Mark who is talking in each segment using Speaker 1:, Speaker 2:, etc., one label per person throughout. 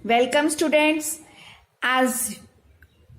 Speaker 1: Welcome students. As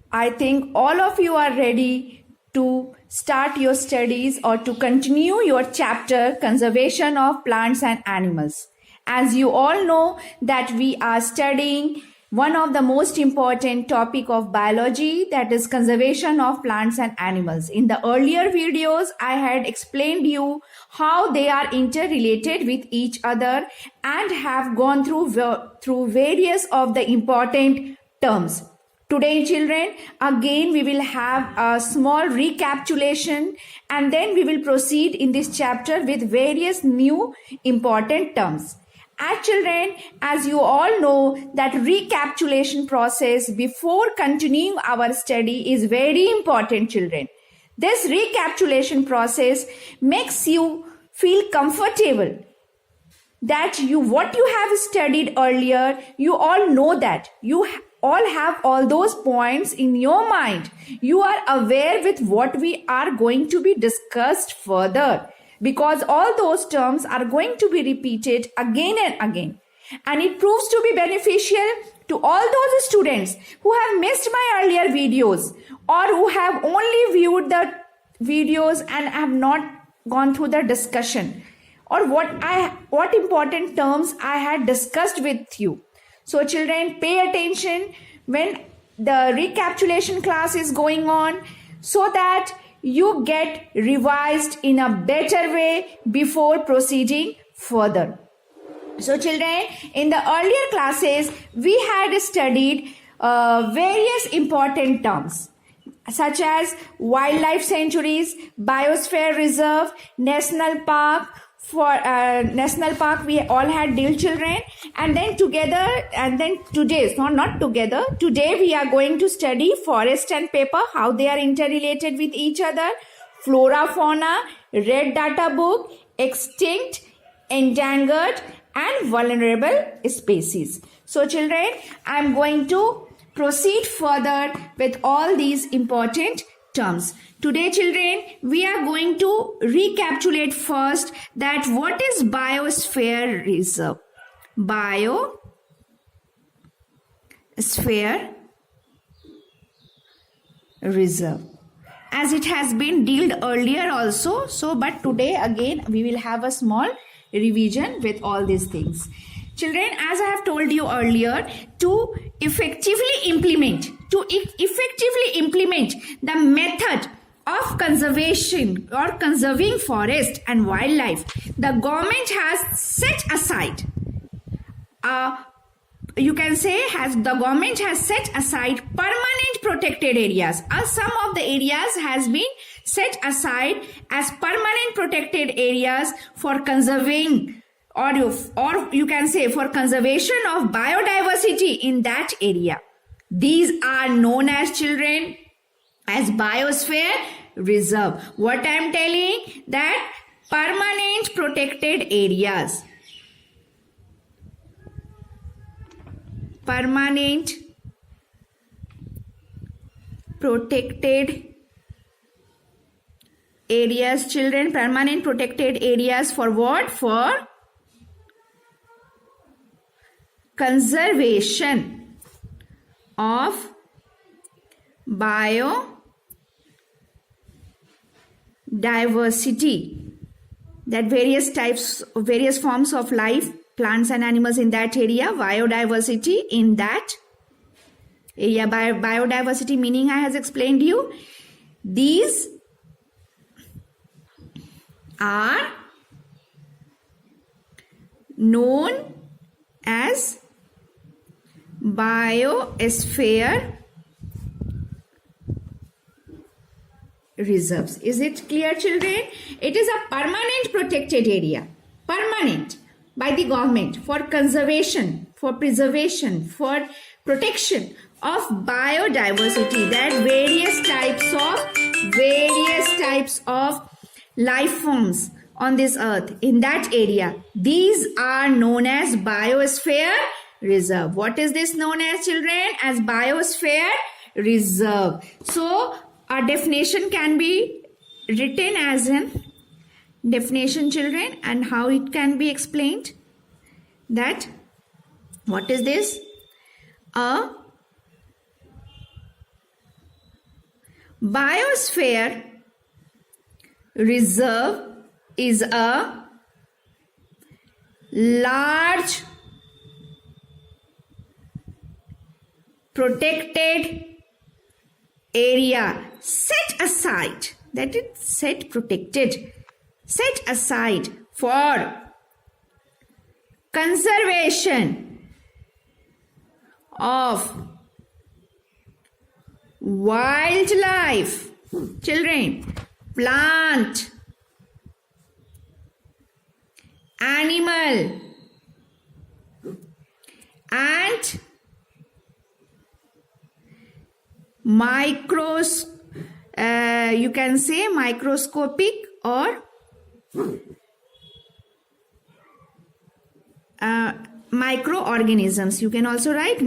Speaker 1: I think all of you are ready to start your studies or to continue your chapter Conservation of Plants and Animals. As you all know that we are studying one of the most important topic of biology, that is conservation of plants and animals. In the earlier videos, I had explained you how they are interrelated with each other and have gone through various of the important terms. Today, children, again we will have a small recapitulation and then we will proceed in this chapter with various new important terms. As children, as you all know, that recapitulation process before continuing our study is very important, children. This recapitulation process makes you feel comfortable that what you have studied earlier, you all know that. You all have all those points in your mind. You are aware with what we are going to be discussed further, because all those terms are going to be repeated again and again, and it proves to be beneficial to all those students who have missed my earlier videos or who have only viewed the videos and have not gone through the discussion or what important terms I had discussed with you. So children, pay attention when the recapitulation class is going on so that you get revised in a better way before proceeding further. So children, in the earlier classes, we had studied various important terms such as wildlife sanctuaries, biosphere reserve, national park. For national park, we all had deal, children, and then together, and then today, not together, today we are going to study forest and paper, how they are interrelated with each other, flora, fauna, red data book, extinct, endangered and vulnerable species. So children, I am going to proceed further with all these important terms. Today, children, we are going to recapitulate first that what is biosphere reserve. Biosphere reserve, as it has been dealt earlier also. So, but today again we will have a small revision with all these things. Children, as I have told you earlier, to effectively implement the method of conservation or conserving forest and wildlife, the government has set aside the government has set aside permanent protected areas. Some of the areas has been set aside as permanent protected areas for conserving or you can say for conservation of biodiversity in that area. These are known as, children, as biosphere reserve. What I am telling, that permanent protected areas. Permanent protected areas, children, permanent protected areas for what? For conservation of biodiversity, that various forms of life, plants and animals in that area, biodiversity in that area. Biodiversity meaning I has explained you. These are known as biosphere reserves. Is it clear, children? It is a permanent protected area, permanent by the government for conservation, for preservation, for protection of biodiversity, that various types of life forms on this earth in that area. These are known as biosphere reserve. What is this known as, children? As biosphere reserve. So our definition can be written as an definition, children, and how it can be explained. That what is this? A biosphere reserve is a large protected area set aside, that is set aside for conservation of wildlife, children, plant, animal, and you can say microscopic or microorganisms. You can also write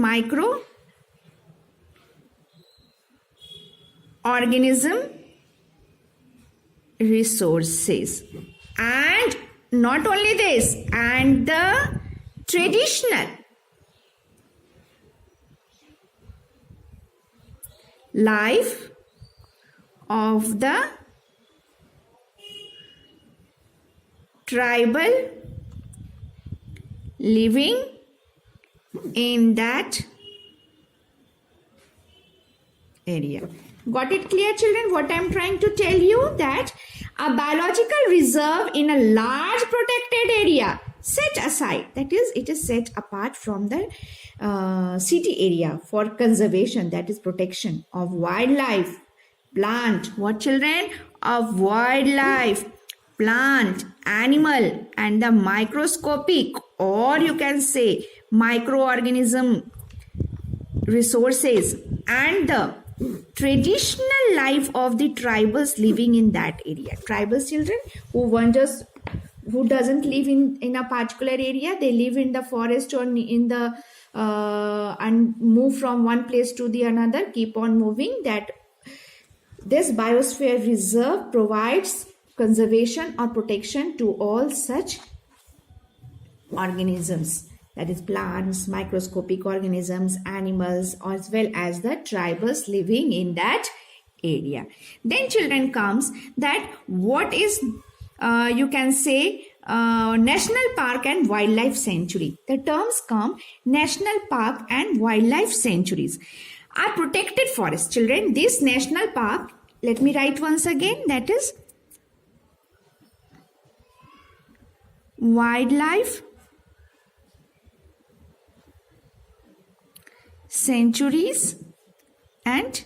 Speaker 1: microorganism resources. And not only this, and the traditional life of the tribal living in that area. Got it clear, children? What I am trying to tell you, that a biological reserve in a large protected area set aside, that is, it is set apart from the city area for conservation, that is protection of wildlife, plant, what children? Of wildlife, plant, animal, and the microscopic, or you can say microorganism resources, and the traditional life of the tribals living in that area. Tribals, children, who doesn't live in a particular area, they live in the forest or in the and move from one place to the another, keep on moving. That this biosphere reserve provides conservation or protection to all such organisms, that is plants, microscopic organisms, animals, as well as the tribals living in that area. Then children comes that what is you can say national park and wildlife sanctuary. The terms come national park and wildlife sanctuaries are protected forests. Children, this national park, let me write once again, that is wildlife sanctuaries and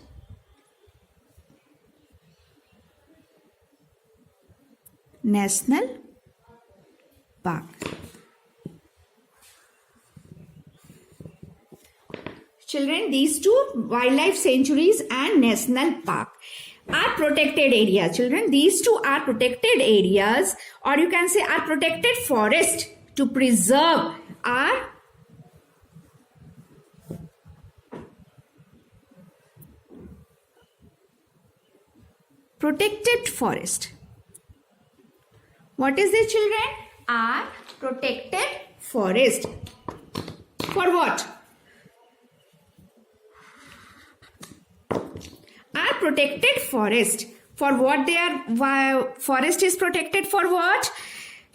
Speaker 1: national park. Children, these two, wildlife sanctuaries and national park, are protected areas. Children, these two are protected areas, or you can say are protected forest to preserve our protected forest. What is this, children? Are protected forest. For what? Are protected forest. For what they are? Forest is protected for what?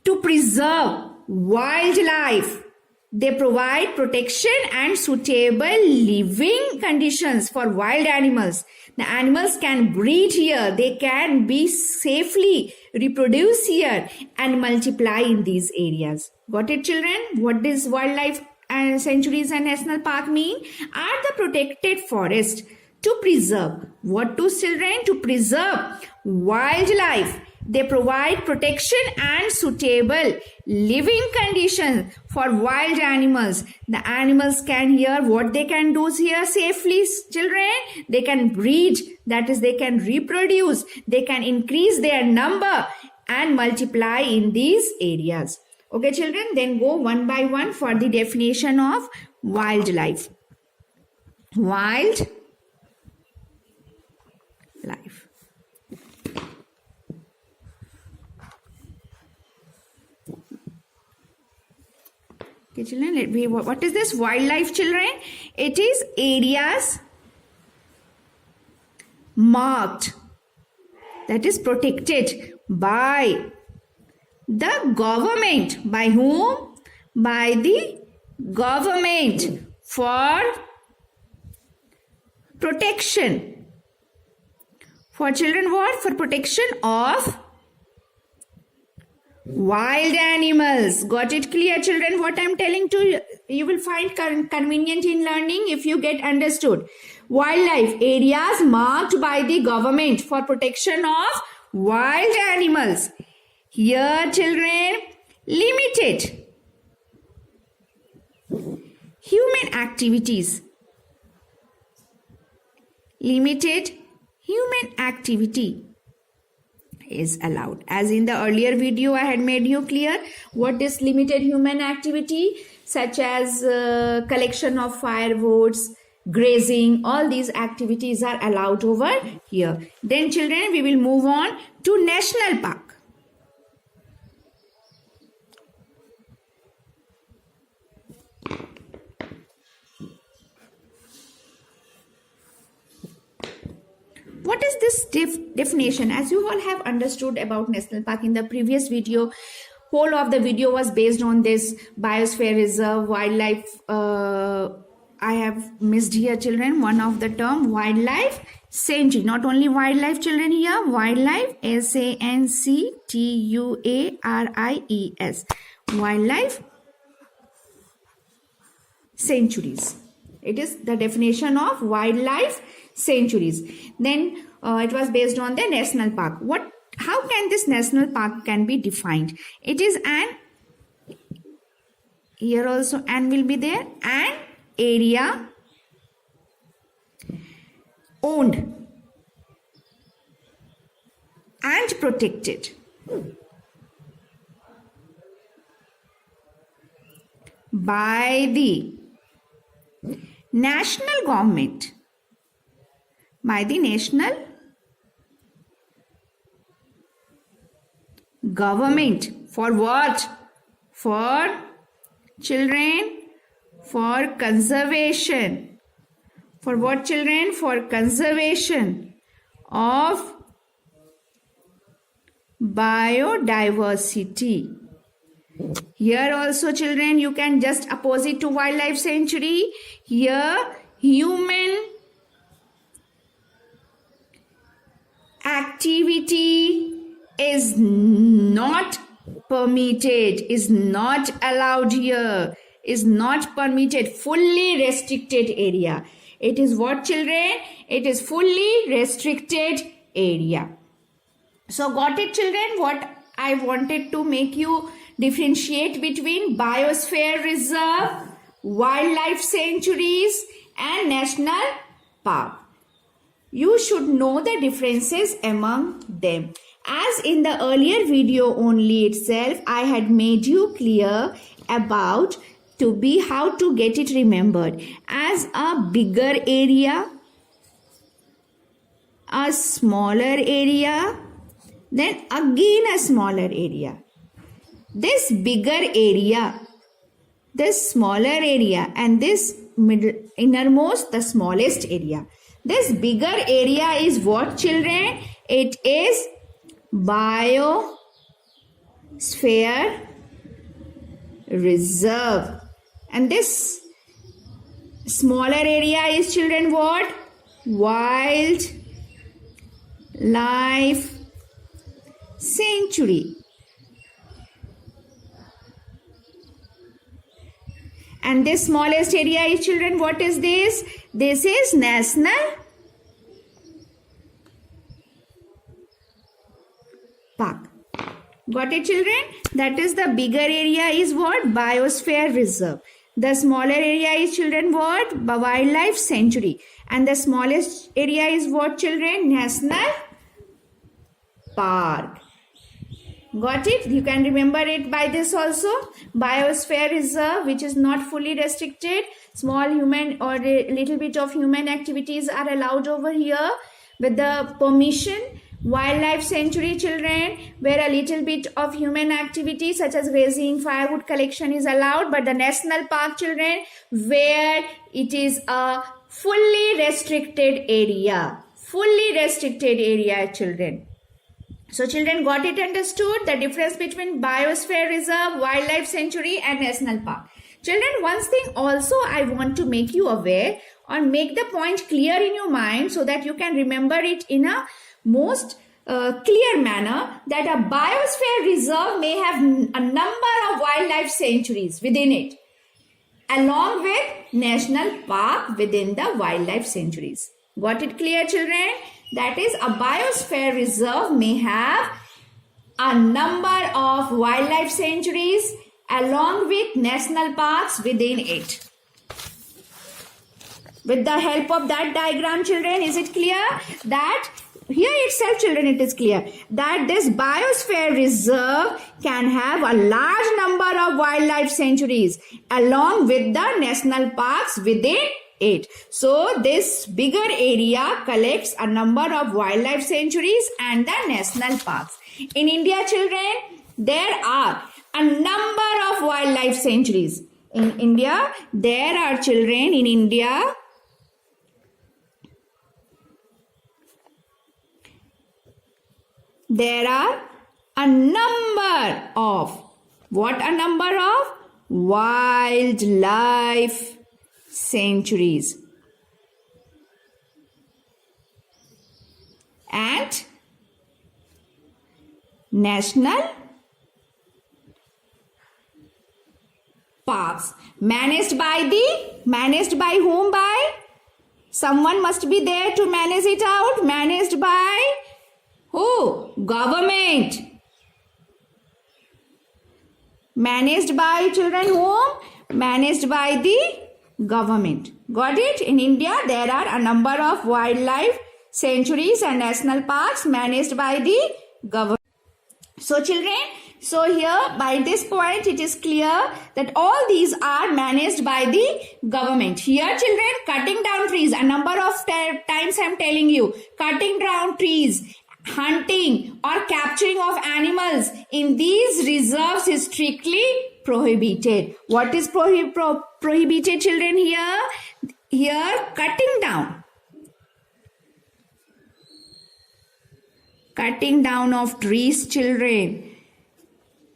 Speaker 1: To preserve wildlife. They provide protection and suitable living conditions for wild animals. The animals can breed here. They can be safely reproduce here and multiply in these areas. Got it, children? What does wildlife and sanctuaries and national park mean? Are the protected forest to preserve. What to, children? To preserve wildlife. They provide protection and suitable living conditions for wild animals. The animals can here, what they can do here safely, children? They can breed, that is, they can reproduce, they can increase their number and multiply in these areas. Okay, children, then go one by one for the definition of wildlife. Wildlife. Okay, children, what is this wildlife, children? It is areas marked, that is protected by the government. By whom? By the government for protection. For children, what? For protection of wild animals. Got it clear, children? What I'm telling to you, you will find convenient in learning if you get understood. Wildlife, areas marked by the government for protection of wild animals. Here, children, limited human activities. Limited human activity is allowed. As in the earlier video, I had made you clear what is limited human activity, such as collection of firewoods, grazing. All these activities are allowed over here. Then, children, we will move on to national park. What is this definition? As you all have understood about national park in the previous video, whole of the video was based on this biosphere reserve, wildlife. I have missed here, children, one of the term, wildlife sanctuary. Not only wildlife, children, here, wildlife, sanctuaries, wildlife sanctuaries. It is the definition of wildlife sanctuaries. Then it was based on the national park. How can this national park can be defined? It is an, here also an will be there, an area owned and protected by the national government. By the national government. For what? For children, for conservation. For what, children? For conservation of biodiversity. Here also, children, you can just opposite to wildlife sanctuary. Here, human activity is not permitted, is not allowed here, is not permitted, fully restricted area. It is what, children? It is fully restricted area. So got it, children? What I wanted to make you differentiate between biosphere reserve, wildlife sanctuaries and national park. You should know the differences among them. As in the earlier video only itself, I had made you clear about how to get it remembered. As a bigger area, a smaller area, then again a smaller area. This bigger area, this smaller area, and this innermost, the smallest area. This bigger area is what, children? It is biosphere reserve. And this smaller area is, children, what? Wildlife sanctuary. And this smallest area is, children, what is this? This is national park. Got it, children? That is, the bigger area is what? Biosphere reserve. The smaller area is, children, what? Wildlife sanctuary. And the smallest area is what, children? National park. Got it? You can remember it by this also. Biosphere reserve, which is not fully restricted. Small human or a little bit of human activities are allowed over here with the permission Wildlife sanctuary, children, where a little bit of human activity such as grazing, firewood collection is allowed, but the national park, children, where it is a fully restricted area. Fully restricted area, children. So children, got it understood? The difference between biosphere reserve, wildlife sanctuary and national park. Children, one thing also I want to make you aware or make the point clear in your mind so that you can remember it in a most clear manner, that a biosphere reserve may have a number of wildlife sanctuaries within it, along with national park within the wildlife sanctuaries. Got it clear, children? That is, a biosphere reserve may have a number of wildlife sanctuaries along with national parks within it. With the help of that diagram, children, is it clear that here itself, children, it is clear that this biosphere reserve can have a large number of wildlife sanctuaries along with the national parks within it. So this bigger area collects a number of wildlife sanctuaries and the national parks. In India, children, there are a number of wildlife sanctuaries. In India, there are, children, in India, there are a number of, what a number of? Wildlife sanctuaries. And national parks. Managed by whom? By someone must be there to manage it out. Managed by who? Government. Managed by, children, whom? Managed by the government. Got it? In India, there are a number of wildlife sanctuaries and national parks managed by the government. So children, so here by this point it is clear that all these are managed by the government. Here, children, cutting down trees, a number of times I am telling you, cutting down trees, hunting or capturing of animals in these reserves is strictly prohibited. What is prohibited, children, here? Here, cutting down. Cutting down of trees, children.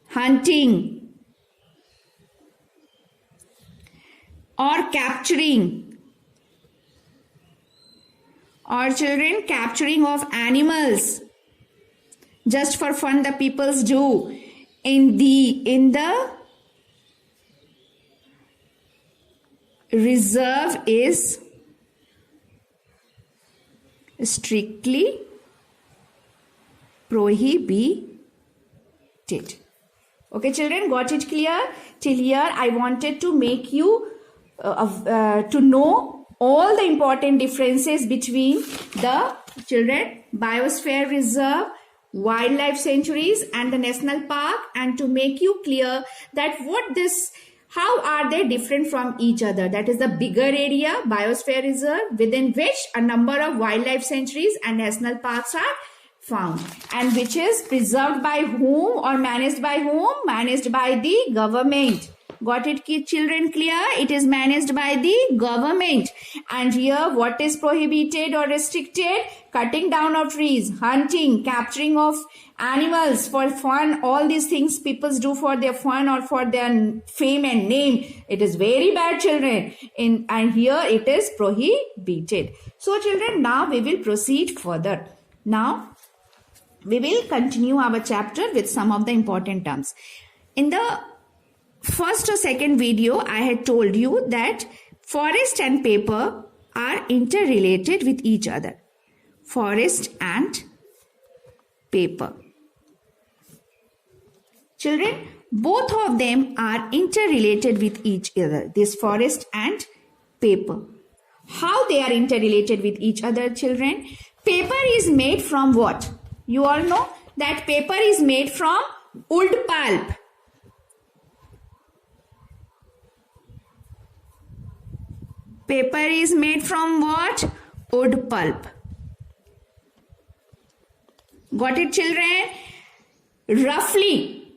Speaker 1: Hunting or capturing, or children, capturing of animals just for fun the peoples do in the reserve is strictly prohibited. Okay, children, got it clear? Till here, I wanted to make you to know all the important differences between the, children, biosphere reserve, wildlife sanctuaries and the national park, and to make you clear that how are they different from each other. That is the bigger area, biosphere reserve, within which a number of wildlife sanctuaries and national parks are found, and which is preserved by whom or managed by whom? Managed by the government. Got it, children, clear? It is managed by the government. And here, what is prohibited or restricted? Cutting down of trees, hunting, capturing of animals for fun, all these things people do for their fun or for their fame and name. It is very bad, children. And here it is prohibited. So children, now we will proceed further. Now we will continue our chapter with some of the important terms. In the first or second video, I had told you that forest and paper are interrelated with each other. Forest and paper. Children, both of them are interrelated with each other. This forest and paper. How they are interrelated with each other, children? Paper is made from what? You all know that paper is made from wood pulp. Paper is made from what? Wood pulp. Got it, children? Roughly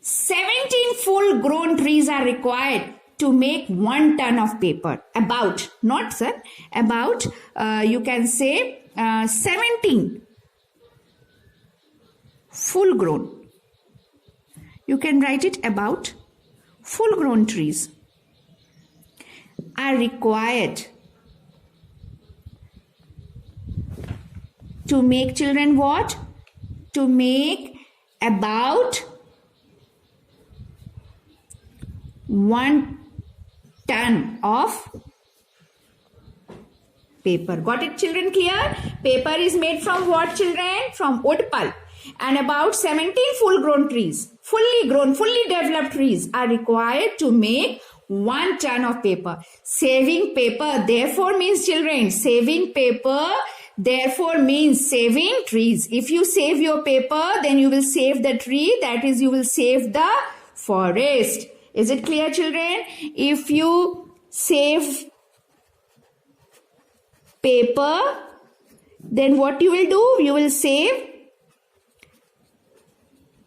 Speaker 1: 17 full grown trees are required to make 1 ton of paper. About, not sir, about you can say 17 full grown. You can write it about full grown trees are required to make, children, what? To make about 1 ton of paper. Got it, children? Clear? Paper is made from what, children? From wood pulp. And about 17 full grown trees, fully grown, fully developed trees are required to make 1 ton of paper. Saving paper therefore means, children, saving paper therefore means saving trees. If you save your paper, then you will save the tree, that is, you will save the forest. Is it clear, children? If you save paper, then what you will do? You will save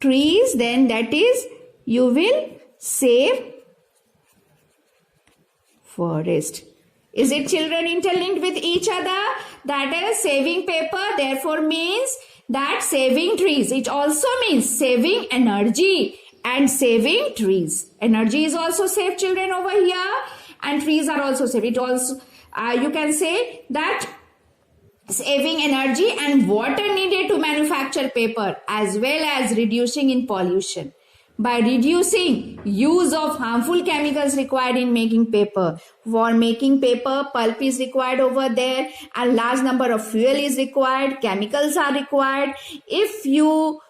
Speaker 1: trees, then that is, you will save forest. Is it, children, interlinked with each other? That is, saving paper therefore means that saving trees. It also means saving energy and saving trees. Energy is also saved, children, over here, and trees are also saved. It also, you can say that saving energy and water needed to manufacture paper, as well as reducing in pollution. By reducing use of harmful chemicals required in making paper. For making paper, pulp is required over there, and large number of fuel is required, chemicals are required. If you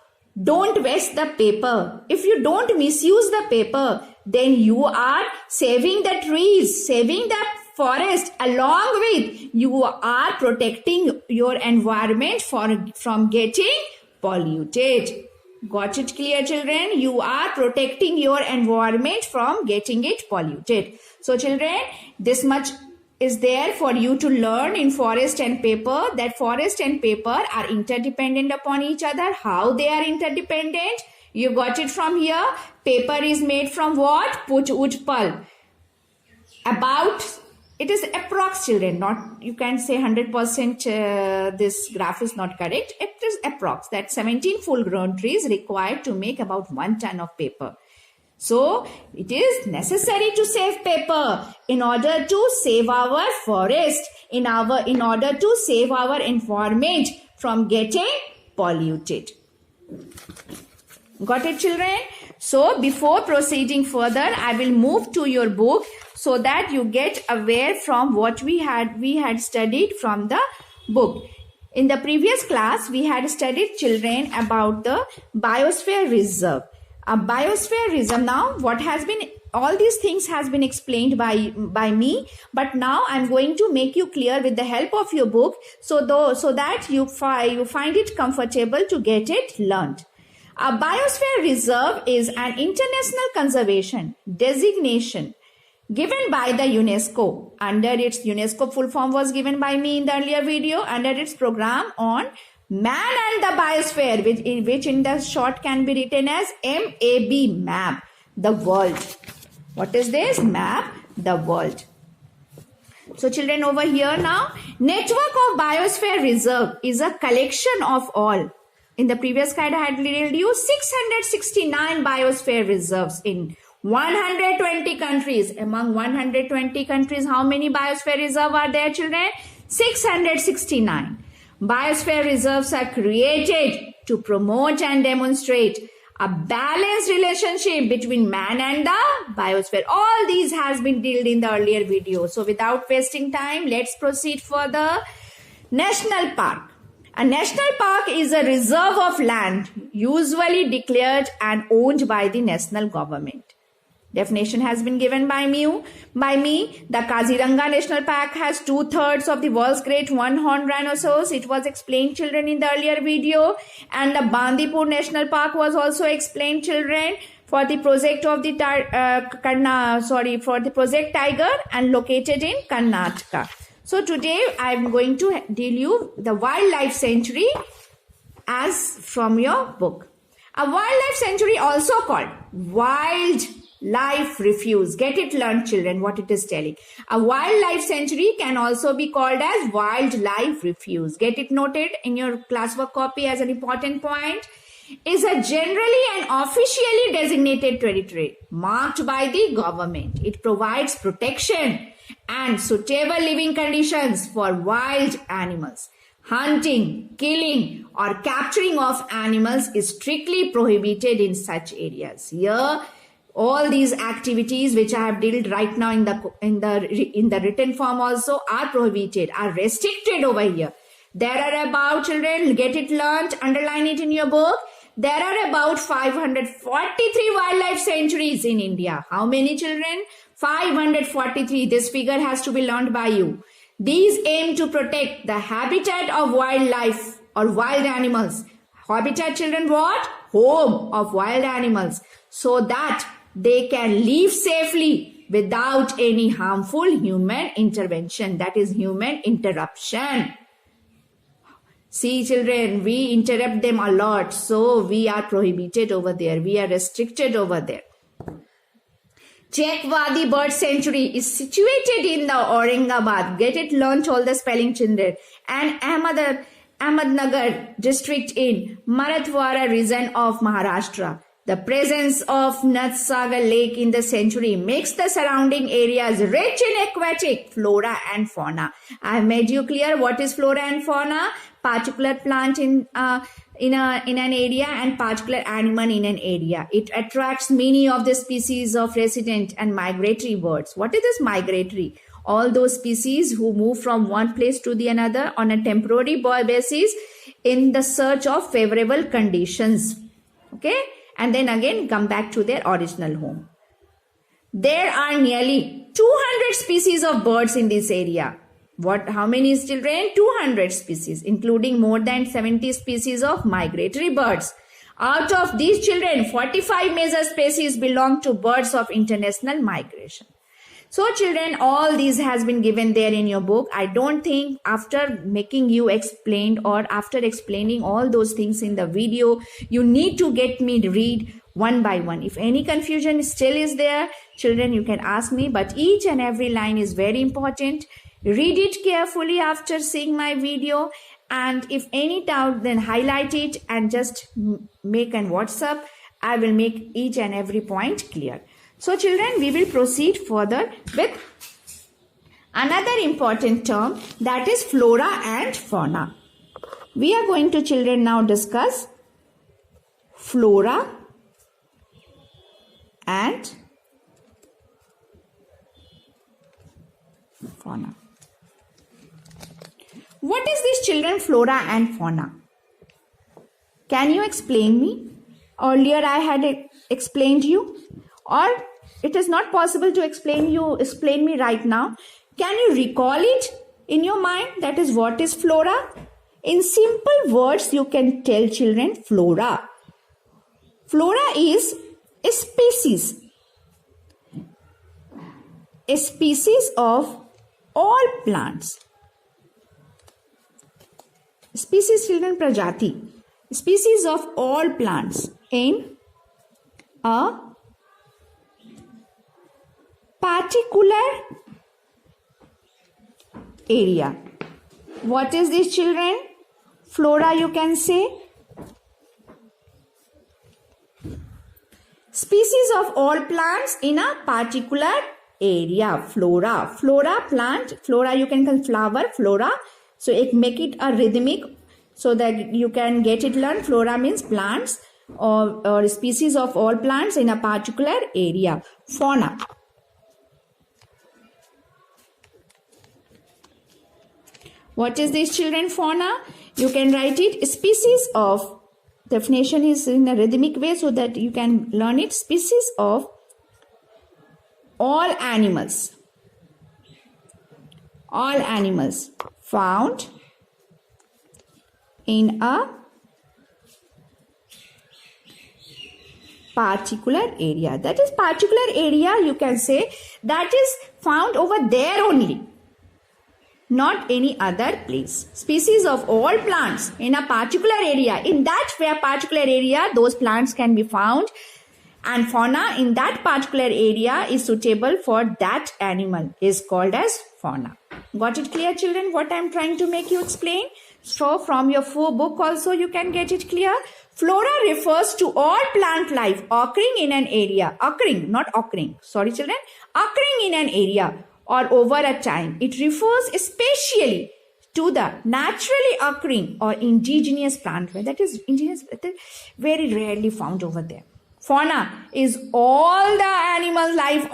Speaker 1: don't waste the paper, if you don't misuse the paper, then you are saving the trees, saving the forest, along with you are protecting your environment from getting polluted. Got it clear, children? You are protecting your environment from getting it polluted. So, children, this much is there for you to learn in forest and paper, that forest and paper are interdependent upon each other. How they are interdependent? You got it from here. Paper is made from what? Wood pulp. About, it is approx, children, not, you can say 100% this graph is not correct. It is approx, that 17 full grown trees required to make about 1 ton of paper. So it is necessary to save paper in order to save our forest, in order to save our environment from getting polluted. Got it, children? So before proceeding further, I will move to your book so that you get aware from what we had studied from the book. In the previous class, we had studied, children, about the biosphere reserve. A biosphere reserve, now what has been, all these things has been explained by me, but now I'm going to make you clear with the help of your book, so that you find it comfortable to get it learned. A biosphere reserve is an international conservation designation given by the UNESCO. Under its UNESCO full form was given by me in the earlier video, under its program on Man and the Biosphere, which in the short can be written as MAB, map the world. What is this? Map the world. So, children, over here now, network of biosphere reserve is a collection of all. In the previous slide, I had told you 669 biosphere reserves in 120 countries. Among 120 countries, how many biosphere reserves are there, children? 669. Biosphere reserves are created to promote and demonstrate a balanced relationship between man and the biosphere. All these has been dealt in the earlier video. So without wasting time, let's proceed further. National Park. A national park is a reserve of land usually declared and owned by the national government. Definition has been given by me. The Kaziranga National Park has 2/3 of the world's great one-horned rhinoceros. It was explained, children, in the earlier video. And the Bandipur National Park was also explained, children, for the project of the project Tiger, and located in Karnataka. So today I am going to deal you the wildlife sanctuary as from your book. A wildlife sanctuary, also called wildlife refuge. Get it learned, children, what it is telling. A wildlife sanctuary can also be called as wildlife refuge. Get it noted in your classwork copy as an important point. Is a generally and officially designated territory marked by the government. It provides protection and suitable living conditions for wild animals. Hunting, killing, or capturing of animals is strictly prohibited in such areas. Here, all these activities which I have dealt right now in the written form also are prohibited, are restricted over here. There are about, children, get it learnt, underline it in your book. There are about 543 wildlife sanctuaries in India. How many, children? 543. This figure has to be learned by you. These aim to protect the habitat of wildlife or wild animals. Habitat, children, what? Home of wild animals. So that they can live safely without any harmful human intervention. That is human interruption. See, children, we interrupt them a lot. So we are prohibited over there. We are restricted over there. Chek Wadi Bird Sanctuary is situated in the Aurangabad. Get it learnt all the spelling, children. And Ahmednagar district in Marathwada region of Maharashtra. The presence of Natsagar Lake in the sanctuary makes the surrounding areas rich in aquatic flora and fauna. I have made you clear what is flora and fauna. Particular plant in an area and particular animal in an area. It attracts many of the species of resident and migratory birds. What is this migratory? All those species who move from one place to the another on a temporary basis in the search of favorable conditions. Okay? And then again come back to their original home. There are nearly 200 species of birds in this area. How many, children? 200 species, including more than 70 species of migratory birds. Out of these, children, 45 major species belong to birds of international migration. So, children, all these has been given there in your book. I don't think after making you explained or after explaining all those things in the video, you need to get me to read one by one. If any confusion still is there, children, you can ask me, but each and every line is very important. Read it carefully after seeing my video, and if any doubt, then highlight it and just make an WhatsApp. I will make each and every point clear. So children, we will proceed further with another important term, that is flora and fauna. We are going to, children, now discuss flora and fauna. What is this, children, flora and fauna? Can you explain me? Earlier I had explained you, or it is not possible to explain me right now. Can you recall it in your mind? That is, what is flora? In simple words, you can tell, children, flora. Flora is a species of all plants. Species, children, prajati. Species of all plants in a particular area. What is this, children? Flora, you can say. Species of all plants in a particular area. Flora. Flora, plant. Flora, you can call flower, flora. So make it a rhythmic so that you can get it learned. Flora means plants or species of all plants in a particular area. Fauna. What is this, children? Fauna. You can write it species of, definition is in a rhythmic way so that you can learn it. Species of all animals. All animals found in a particular area. That is, particular area, you can say, that is found over there only. not any other place. Species of all plants in a particular area, in that particular area, those plants can be found, and fauna in that particular area is suitable for that animal is called as fauna. Got it clear, children, what I am trying to make you explain? So from your book also you can get it clear. Flora refers to all plant life occurring in an area, occurring in an area or over a time. It refers especially to the naturally occurring or indigenous plant life. That is indigenous, that is very rarely found over there. Fauna is all the animal life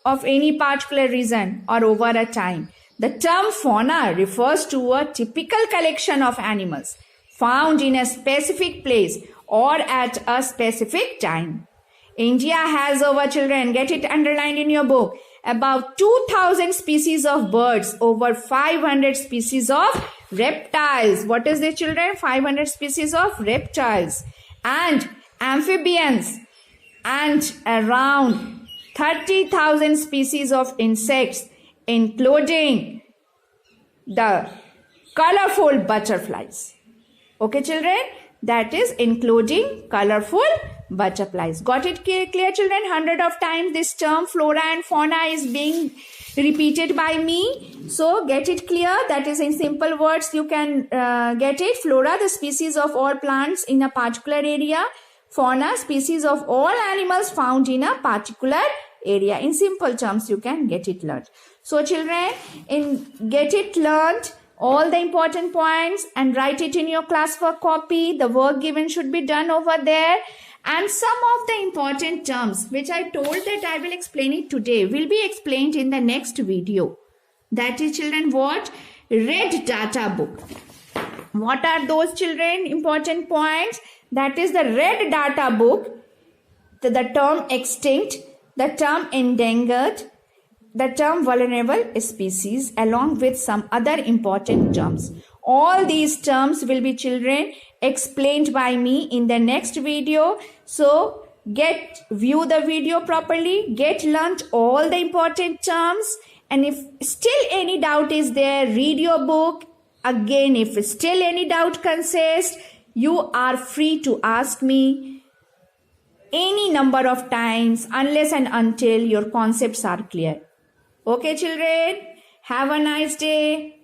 Speaker 1: of any particular region or over a time. The term fauna refers to a typical collection of animals found in a specific place or at a specific time. India has over, children, get it underlined in your book, about 2,000 species of birds, over 500 species of reptiles. What is the, children? 500 species of reptiles and amphibians, and around 30,000 species of insects, including the colorful butterflies. Okay, children? That is including colorful butterflies. Got it clear, children? 100 of times this term flora and fauna is being repeated by me. So get it clear. That is in simple words you can get it. Flora, the species of all plants in a particular area. Fauna, species of all animals found in a particular area. In simple terms you can get it learned. So children, get it learned, all the important points, and write it in your classwork copy. The work given should be done over there. And some of the important terms which I told that I will explain it today will be explained in the next video. That is, children, what? Red data book. What are those, children, important points? That is the red data book, the term extinct, the term endangered, the term vulnerable species, along with some other important terms. All these terms will be, children, explained by me in the next video. So view the video properly, get learnt all the important terms, and if still any doubt is there, read your book. Again, if still any doubt consists, you are free to ask me any number of times unless and until your concepts are clear. Okay, children, have a nice day.